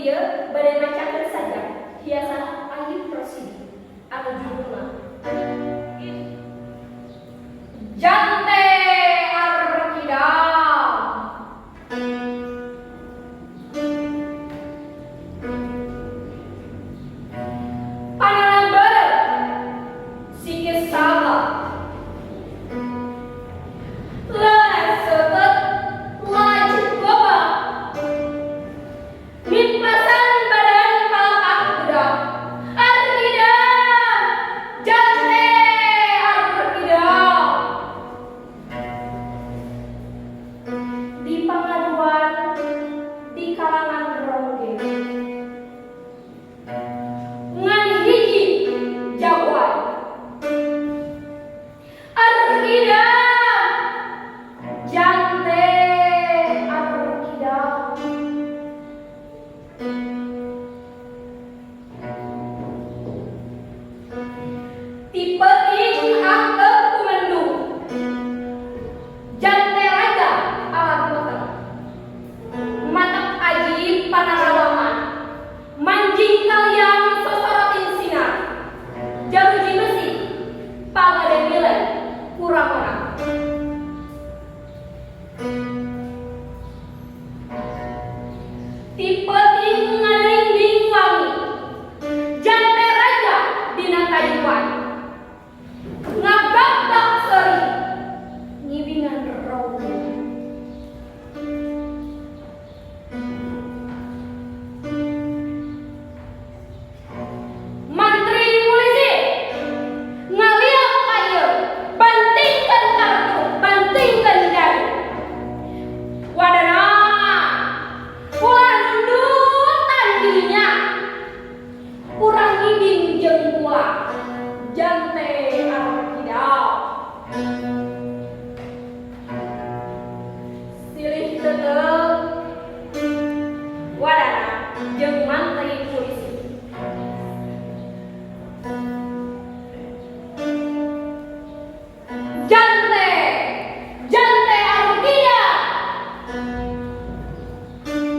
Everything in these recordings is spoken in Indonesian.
dia badai macakan saja hiasan angin prosidi atau judulnya Jante Arkidam. Pananambar sikit salah lelah setet lajit goba limpasan badan palak gerak Arkidam Jante Arkidam. Di pengaduan di kalangan rongge ngan hiji jagoan Arkidam Jante Arkidam. Tipe ing angke kumendung Jante raja alat moteng matak aji panarawaman manjing kalian sosorotin sinar jaruji besi pagade milai kurang orang. Tipe ting ngarinding wangi Jante raja dina kayuan ngabak seri ngibingan rau. Mantri polisi ngaliak kayu bantingkan kartu bantingkan dari wadana ulah nunduk tandinya kurang ngibing jeung kula Jante Arkidam. Silih tetep wadana jeung mantri polisi. Jante Arkidam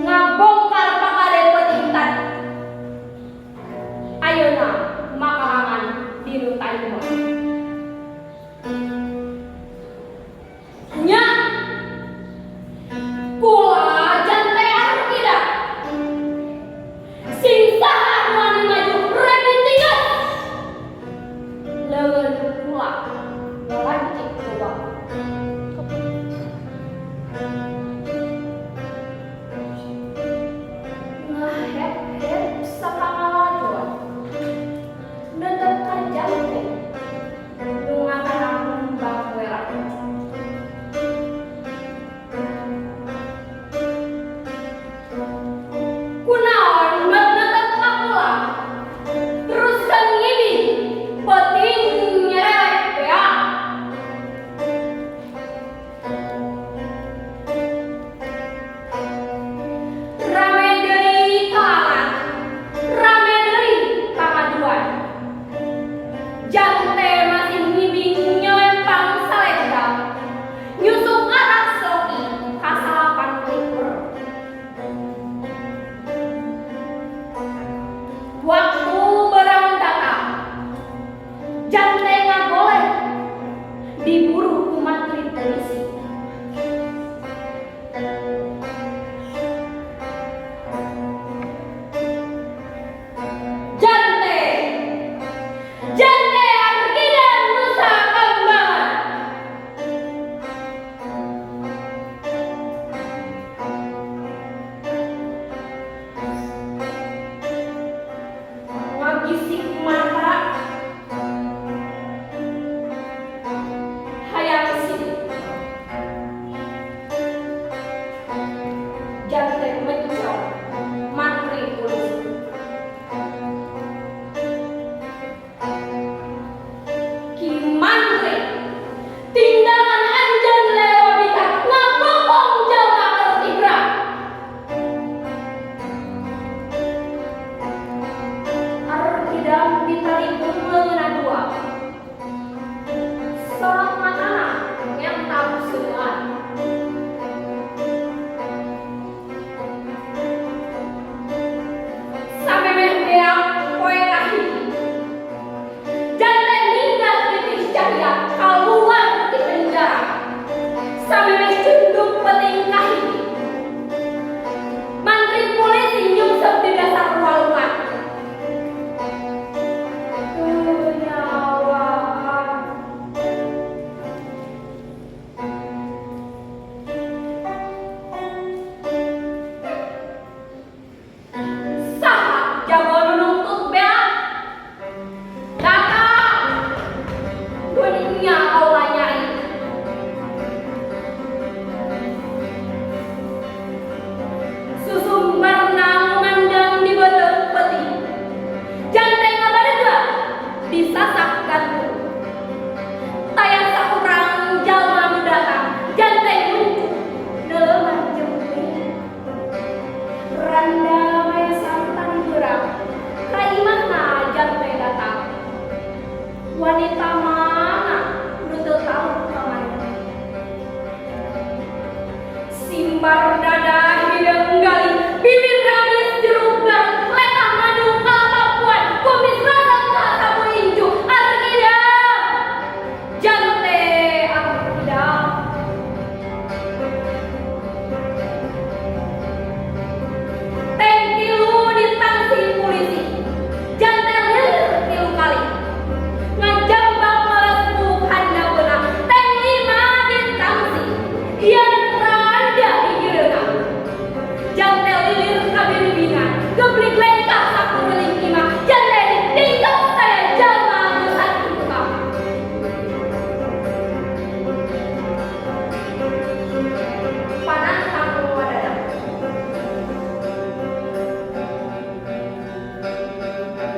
ngabongkar pakade petingtan ayeuna makarangan dinu Taiwan nya kula Jante Arkidam sing saha wani maju ready tigas leungeun kula ngalancik coba ngahep-hep sapangalajuan netep ka Jante nu ngatarang bakwela. Kunaon bet netep ka kula teruskeun ngibing peuting nyerewek bea. Rame deui kalangan rame deui pangaduan Jante masih ngibing nyelempang salendang nyusuk arak soki kasalapan likur. Waktu berang datang Jante ngagoleh diburu ku mantri polisi. Jante Arkidam Nusa Kambangan. Ngagisik mata hayang sidik Jante mencong mantri polisi. Ki mantri tindakan anjeun lewa bita ngabokong jalma tertibra. Arkidam ditalipun leungeunna dua sorot matana ngentab seueuan. geblik lengkap saku beling lima, janda tinggal saya jama besar itu kamu. Panas kamu adalah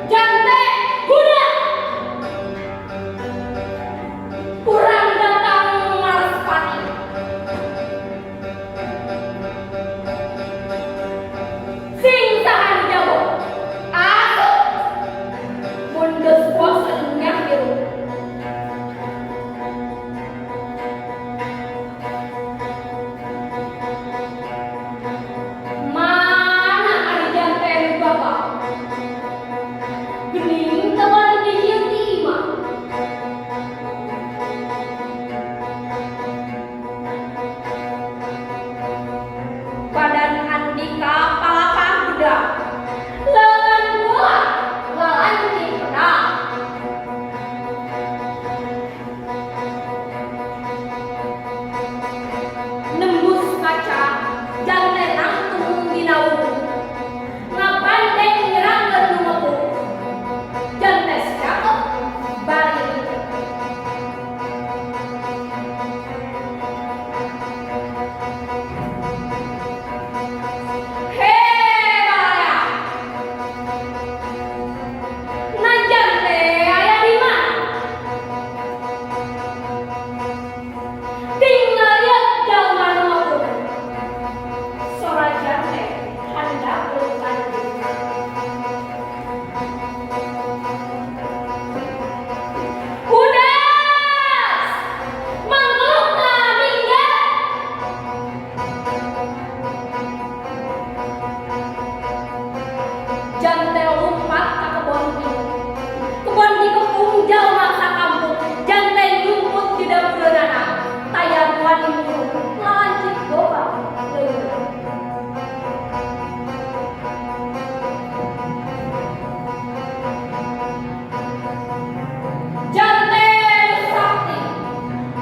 jante kuda kurang datang malas pati. Sing tahan jauh aku mundur bos enggak biru. Mana ari jante bapak gening kawan dihiung lima. Badan Andika palapa budak, lengan gua lalanci pedang. Nembus kaca, jante nangtung dinaung, ngapandeng nyerang ngelumepu, jante siapa bari. Hebaya, nah jante aya di mana? Tinggal lihat jalma nu mabuk. Sora jante hendak berlanjut. Udas, manggulna minggat. Jante lompat ka kebon dikepung jalma sakampung. Jante nyumput di dabureunana, tayang wani mulu lancip gobang leungeun. Jante sakti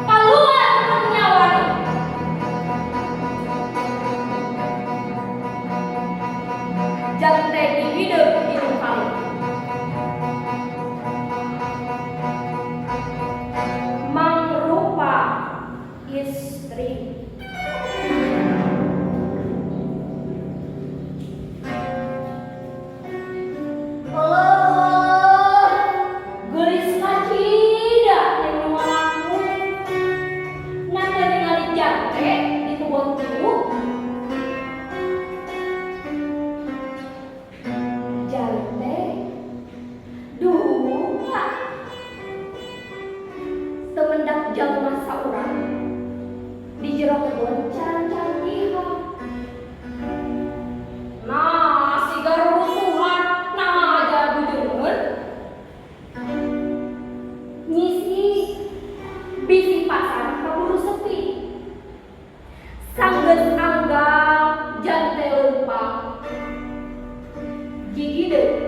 kaluar nyawani. Jante dihidup di kali. Mangrupa istri. Allah, gelis kacida yang nualaku. Nate ningali jante di kebon tilu. Jante dua semendak jalma saurang di jero kebon cantihan. Nah, si garuruhan nah aja bujeungeun ngisi bisi pasar kaburu sepi. Sanggeus anggap jante leumpang gigi deui